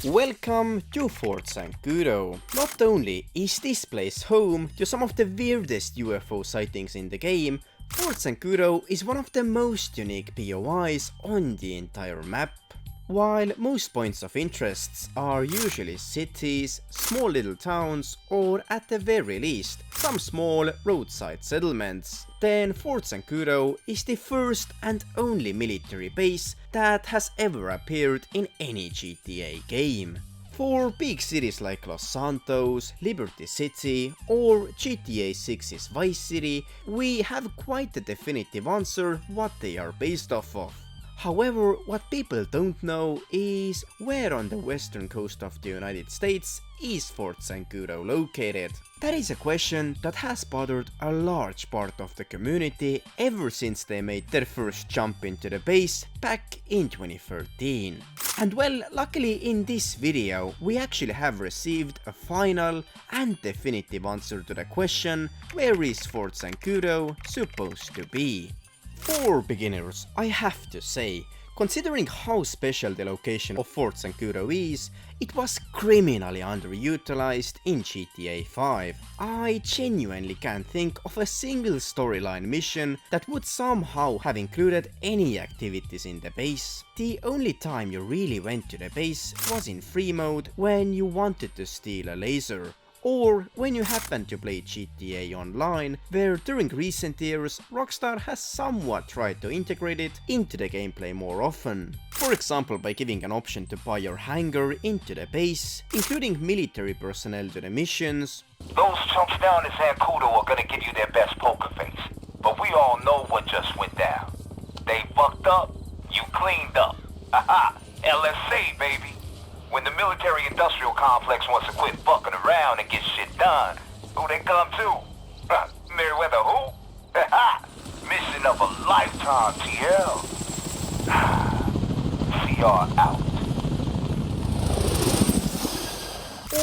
Welcome to Fort Zancudo. Not only is this place home to some of the weirdest UFO sightings in the game, Fort Zancudo is one of the most unique POIs on the entire map. While most points of interests are usually cities, small little towns, or at the very least, some small roadside settlements, then Fort Zancudo is the first and only military base that has ever appeared in any GTA game. For big cities like Los Santos, Liberty City, or GTA 6's Vice City, we have quite a definitive answer what they are based off of. However, what people don't know is where on the western coast of the United States is Fort Zancudo located. That is a question that has bothered a large part of the community ever since they made their first jump into the base back in 2013. And well, luckily in this video we actually have received a final and definitive answer to the question, where is Fort Zancudo supposed to be? For beginners, I have to say, considering how special the location of Fort Zancudo is, it was criminally underutilized in GTA 5. I genuinely can't think of a single storyline mission that would somehow have included any activities in the base. The only time you really went to the base was in free mode when you wanted to steal a laser, or when you happen to play GTA Online, where during recent years Rockstar has somewhat tried to integrate it into the gameplay more often. For example, by giving an option to buy your hangar into the base, including military personnel to the missions. Those chumps down in Zancudo are gonna give you their best poker face, but we all know what just went down. They fucked up, you cleaned up. Haha, LSA baby. When the military-industrial complex wants to quit fucking around and get shit done, who they come to? Merryweather who? Mission of a lifetime, TL. CR out.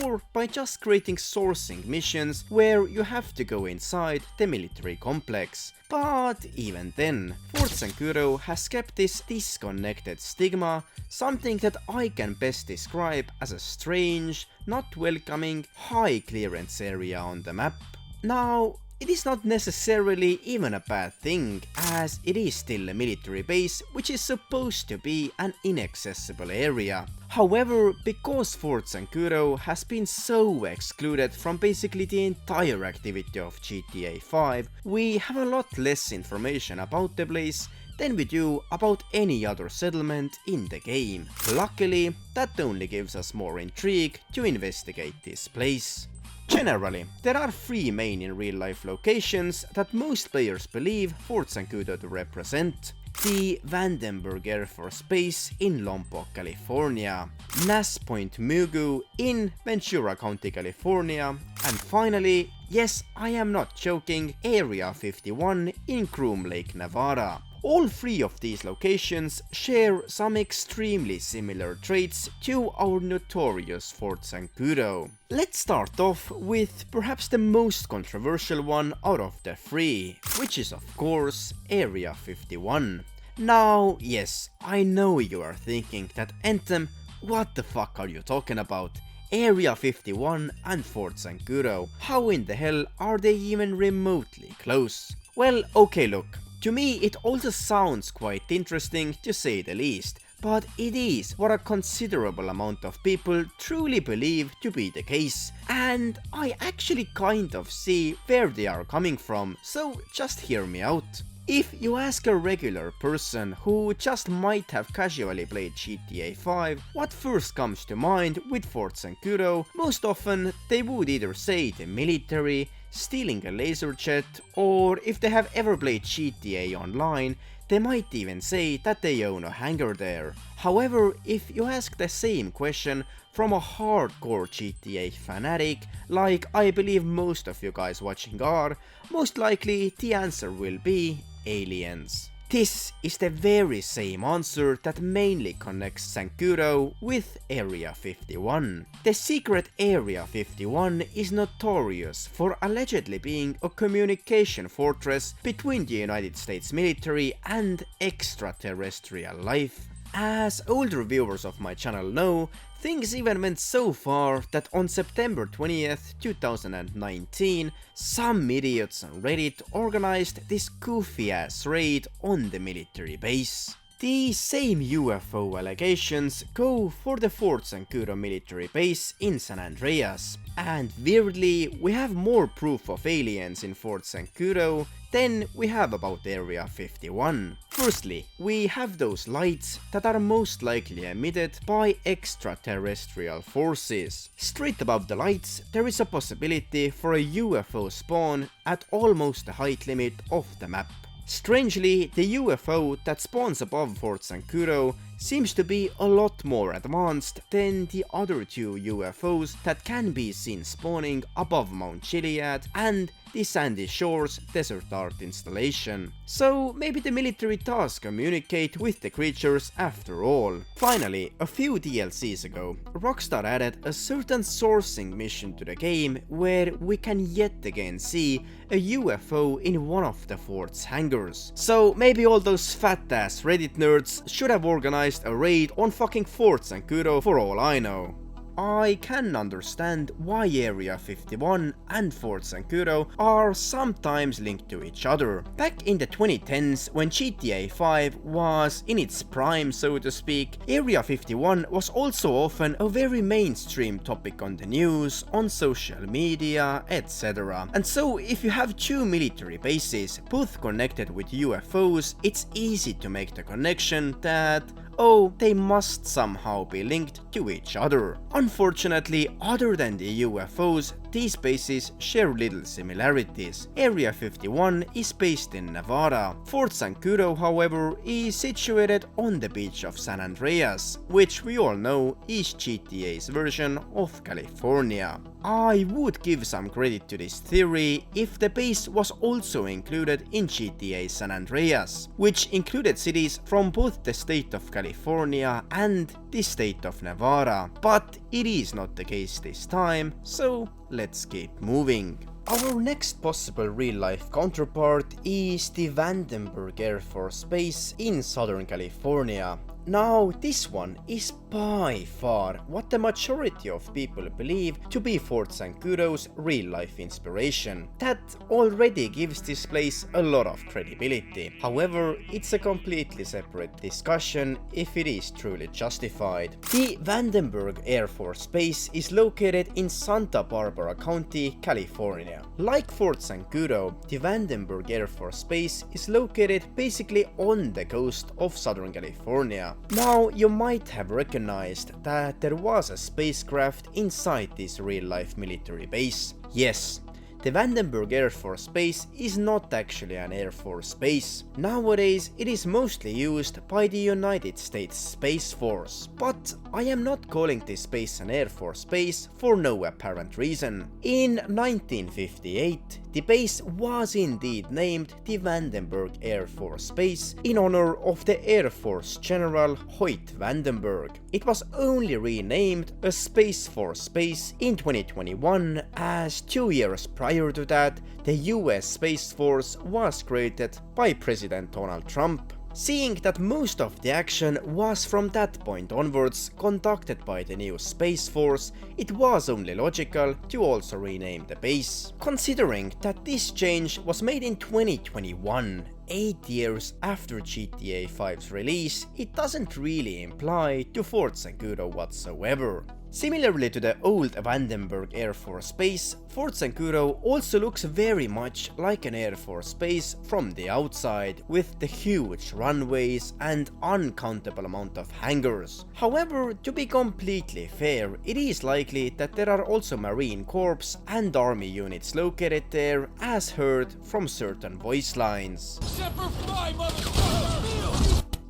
Or by just creating sourcing missions where you have to go inside the military complex. But even then, Fort Zancudo has kept this disconnected stigma, something that I can best describe as a strange, not welcoming, high clearance area on the map. Now, it is not necessarily even a bad thing, as it is still a military base which is supposed to be an inaccessible area. However, because Fort Zancudo has been so excluded from basically the entire activity of GTA 5, we have a lot less information about the place than we do about any other settlement in the game. Luckily, that only gives us more intrigue to investigate this place. Generally, there are three main in real life locations that most players believe Fort Zancudo to represent. The Vandenberg Air Force Base in Lompoc, California, NAS Point Mugu in Ventura County, California, and finally, yes, I am not joking, Area 51 in Groom Lake, Nevada. All three of these locations share some extremely similar traits to our notorious Fort Zancudo. Let's start off with perhaps the most controversial one out of the three, which is of course Area 51. Now, yes, I know you are thinking that Anthem, what the fuck are you talking about? Area 51 and Fort Zancudo, how in the hell are they even remotely close? Well, okay, look. To me, it also sounds quite interesting to say the least, but it is what a considerable amount of people truly believe to be the case, and I actually kind of see where they are coming from, so just hear me out. If you ask a regular person who just might have casually played GTA 5 what first comes to mind with Fort Zancudo, most often they would either say the military, stealing a laser jet, or if they have ever played GTA Online, they might even say that they own a hangar there. However, if you ask the same question from a hardcore GTA fanatic, like I believe most of you guys watching are, most likely the answer will be aliens. This is the very same answer that mainly connects Zancudo with Area 51. The secret Area 51 is notorious for allegedly being a communication fortress between the United States military and extraterrestrial life. As older viewers of my channel know, things even went so far that on September 20th, 2019, some idiots on Reddit organized this goofy ass raid on the military base. These same UFO allegations go for the Fort Zancudo military base in San Andreas, and weirdly we have more proof of aliens in Fort Zancudo than we have about Area 51. Firstly, we have those lights that are most likely emitted by extraterrestrial forces. Straight above the lights there is a possibility for a UFO spawn at almost the height limit of the map. Strangely, the UFO that spawns above Fort Zancudo seems to be a lot more advanced than the other two UFOs that can be seen spawning above Mount Chiliad and the Sandy Shores desert art installation. So maybe the military does communicate with the creatures after all. Finally, a few DLCs ago, Rockstar added a certain sourcing mission to the game where we can yet again see a UFO in one of the fort's hangars. So maybe all those fat ass Reddit nerds should have organized a raid on fucking Fort Zancudo for all I know. I can understand why Area 51 and Fort Zancudo are sometimes linked to each other. Back in the 2010s, when GTA 5 was in its prime so to speak, Area 51 was also often a very mainstream topic on the news, on social media, etc. And so if you have two military bases, both connected with UFOs, it's easy to make the connection that oh, they must somehow be linked to each other. Unfortunately, other than the UFOs, these bases share little similarities. Area 51 is based in Nevada. Fort Zancudo, however, is situated on the beach of San Andreas, which we all know is GTA's version of California. I would give some credit to this theory if the base was also included in GTA San Andreas, which included cities from both the state of California and the state of Nevada, but it is not the case this time, so let's keep moving. Our next possible real-life counterpart is the Vandenberg Air Force Base in Southern California. Now, this one is by far what the majority of people believe to be Fort Zancudo's real-life inspiration. That already gives this place a lot of credibility. However, it's a completely separate discussion if it is truly justified. The Vandenberg Air Force Base is located in Santa Barbara County, California. Like Fort Zancudo, the Vandenberg Air Force Base is located basically on the coast of Southern California. Now, you might have recognized that there was a spacecraft inside this real-life military base. Yes, the Vandenberg Air Force Base is not actually an Air Force base. Nowadays, it is mostly used by the United States Space Force, but I am not calling this base an Air Force base for no apparent reason. In 1958, the base was indeed named the Vandenberg Air Force Base in honor of the Air Force General Hoyt Vandenberg. It was only renamed a Space Force Base in 2021, as 2 years prior to that, the US Space Force was created by President Donald Trump. Seeing that most of the action was from that point onwards conducted by the new Space Force, it was only logical to also rename the base. Considering that this change was made in 2021, 8 years after GTA 5's release, it doesn't really imply to Fort Zancudo whatsoever. Similarly to the old Vandenberg Air Force Base, Fort Zancudo also looks very much like an Air Force base from the outside, with the huge runways and uncountable amount of hangars. However, to be completely fair, it is likely that there are also Marine Corps and Army units located there, as heard from certain voice lines.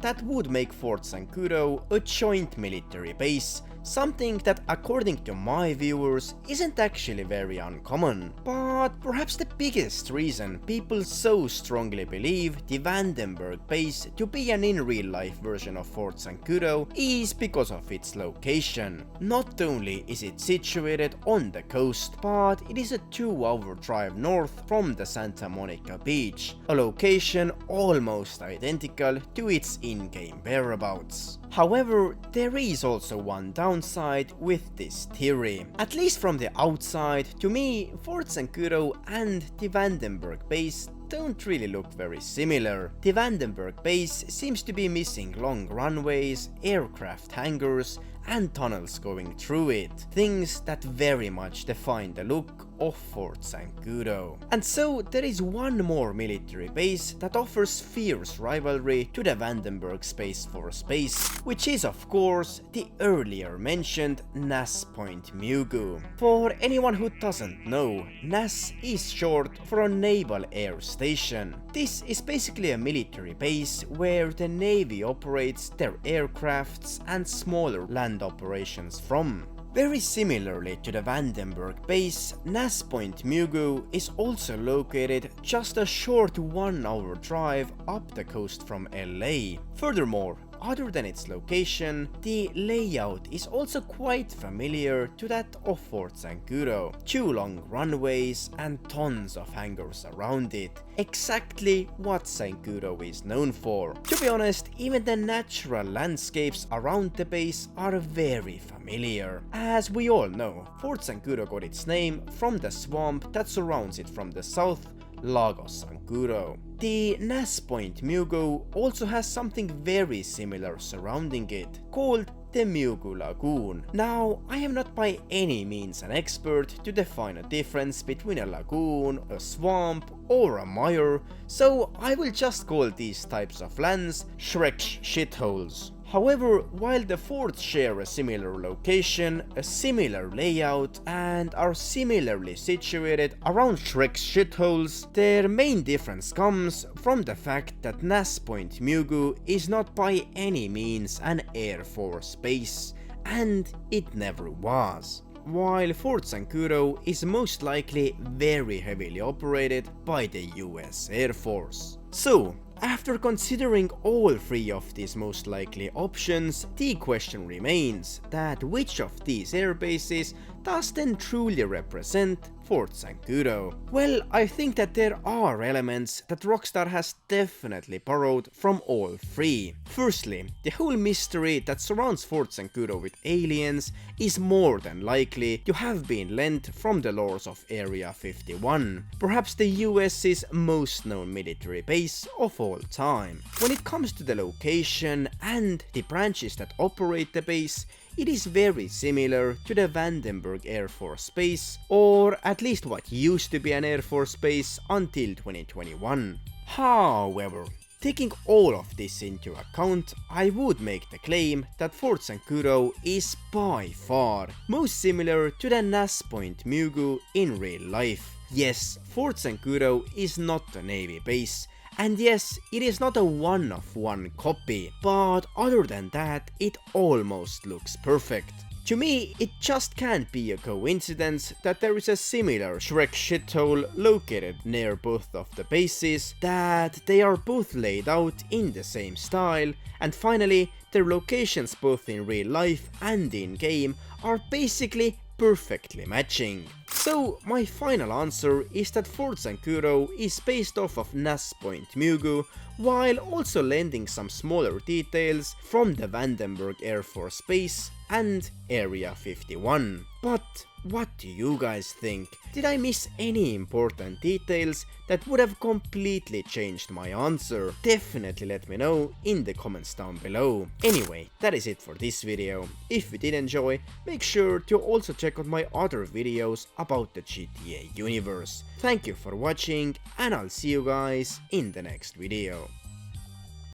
That would make Fort Zancudo a joint military base, something that according to my viewers isn't actually very uncommon. But perhaps the biggest reason people so strongly believe the Vandenberg base to be an in real life version of Fort Zancudo is because of its location. Not only is it situated on the coast, but it is a 2-hour drive north from the Santa Monica beach, a location almost identical to its in-game whereabouts. However, there is also one downside with this theory. At least from the outside, to me, Fort Zancudo and the Vandenberg base don't really look very similar. The Vandenberg base seems to be missing long runways, aircraft hangars, and tunnels going through it, things that very much define the look of Fort Zancudo. And so there is one more military base that offers fierce rivalry to the Vandenberg Space Force base, which is of course the earlier mentioned NAS Point Mugu. For anyone who doesn't know, NAS is short for a Naval Air Station. This is basically a military base where the Navy operates their aircrafts and smaller land operations from. Very similarly to the Vandenberg base, NAS Point Mugu is also located just a short 1-hour drive up the coast from LA. Furthermore, other than its location, the layout is also quite familiar to that of Fort Zancudo. 2 long runways and tons of hangars around it. Exactly what Sankuro is known for. To be honest, even the natural landscapes around the base are very familiar. As we all know, Fort Zancudo got its name from the swamp that surrounds it from the south, Lago Sankuro. The NAS Point Mugu also has something very similar surrounding it, called the Mugu Lagoon. Now, I am not by any means an expert to define a difference between a lagoon, a swamp, or a mire, so I will just call these types of lands Shrek's shitholes. However, while the forts share a similar location, a similar layout, and are similarly situated around Shrek's shitholes, their main difference comes from the fact that NAS Point Mugu is not by any means an Air Force base, and it never was. While Fort Zancudo is most likely very heavily operated by the US Air Force. So, after considering all 3 of these most likely options, the question remains that which of these air bases does then truly represent Fort Zancudo? Well, I think that there are elements that Rockstar has definitely borrowed from all 3. Firstly, the whole mystery that surrounds Fort Zancudo with aliens is more than likely to have been lent from the lores of Area 51, perhaps the US's most known military base of all time. When it comes to the location and the branches that operate the base, it is very similar to the Vandenberg Air Force Base, or at least what used to be an Air Force Base until 2021. However, taking all of this into account, I would make the claim that Fort Zancudo is by far most similar to the NAS Point Mugu in real life. Yes, Fort Zancudo is not a Navy base, and yes, it is not a one-of-one copy, but other than that, it almost looks perfect. To me, it just can't be a coincidence that there is a similar Shrek shithole located near both of the bases, that they are both laid out in the same style, and finally, their locations both in real life and in game are basically perfectly matching. So my final answer is that Fort Zancudo is based off of NAS Point Mugu, while also lending some smaller details from the Vandenberg Air Force Base and Area 51. But what do you guys think? Did I miss any important details that would have completely changed my answer? Definitely let me know in the comments down below. Anyway, that is it for this video. If you did enjoy, make sure to also check out my other videos about the GTA universe. Thank you for watching, and I'll see you guys in the next video.